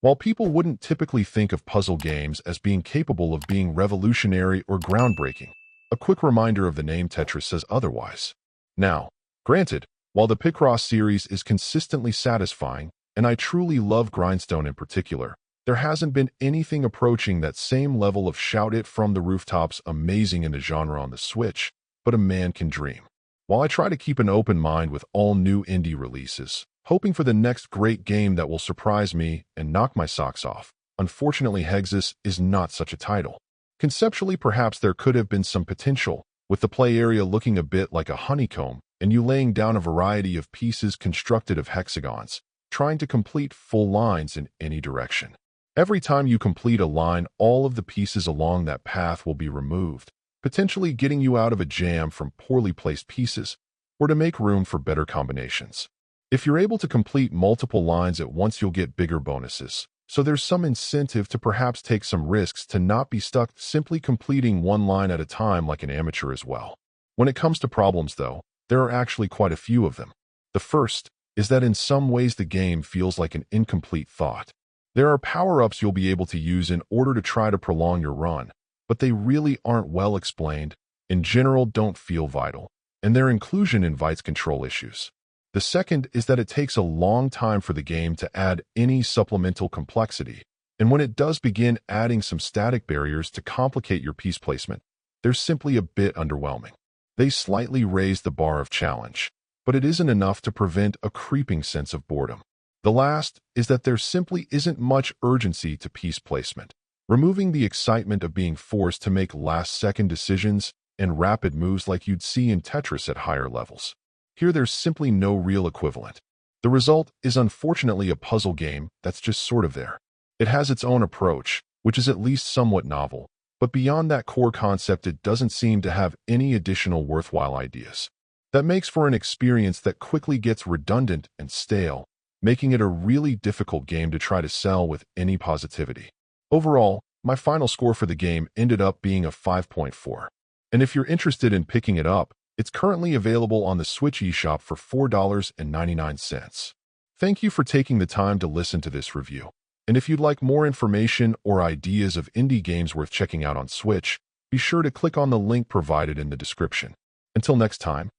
While people wouldn't typically think of puzzle games as being capable of being revolutionary or groundbreaking, a quick reminder of the name Tetris says otherwise. Now, granted, while the Picross series is consistently satisfying, and I truly love Grindstone in particular, there hasn't been anything approaching that same level of shout it from the rooftops amazing in the genre on the Switch, but a man can dream. While I try to keep an open mind with all new indie releases, hoping for the next great game that will surprise me and knock my socks off, unfortunately Hegzis is not such a title. Conceptually, perhaps there could have been some potential, with the play area looking a bit like a honeycomb and you laying down a variety of pieces constructed of hexagons, trying to complete full lines in any direction. Every time you complete a line, all of the pieces along that path will be removed, potentially getting you out of a jam from poorly placed pieces, or to make room for better combinations. If you're able to complete multiple lines at once, you'll get bigger bonuses, so there's some incentive to perhaps take some risks to not be stuck simply completing one line at a time like an amateur as well. When it comes to problems, though, there are actually quite a few of them. The first is that in some ways the game feels like an incomplete thought. There are power-ups you'll be able to use in order to try to prolong your run, but they really aren't well explained, in general don't feel vital, and their inclusion invites control issues. The second is that it takes a long time for the game to add any supplemental complexity, and when it does begin adding some static barriers to complicate your piece placement, they're simply a bit underwhelming. They slightly raise the bar of challenge, but it isn't enough to prevent a creeping sense of boredom. The last is that there simply isn't much urgency to piece placement, removing the excitement of being forced to make last-second decisions and rapid moves like you'd see in Tetris at higher levels. Here there's simply no real equivalent. The result is unfortunately a puzzle game that's just sort of there. It has its own approach, which is at least somewhat novel, but beyond that core concept it doesn't seem to have any additional worthwhile ideas. That makes for an experience that quickly gets redundant and stale, making it a really difficult game to try to sell with any positivity. Overall, my final score for the game ended up being a 5.4. And if you're interested in picking it up, it's currently available on the Switch eShop for $4.99. Thank you for taking the time to listen to this review. And if you'd like more information or ideas of indie games worth checking out on Switch, be sure to click on the link provided in the description. Until next time,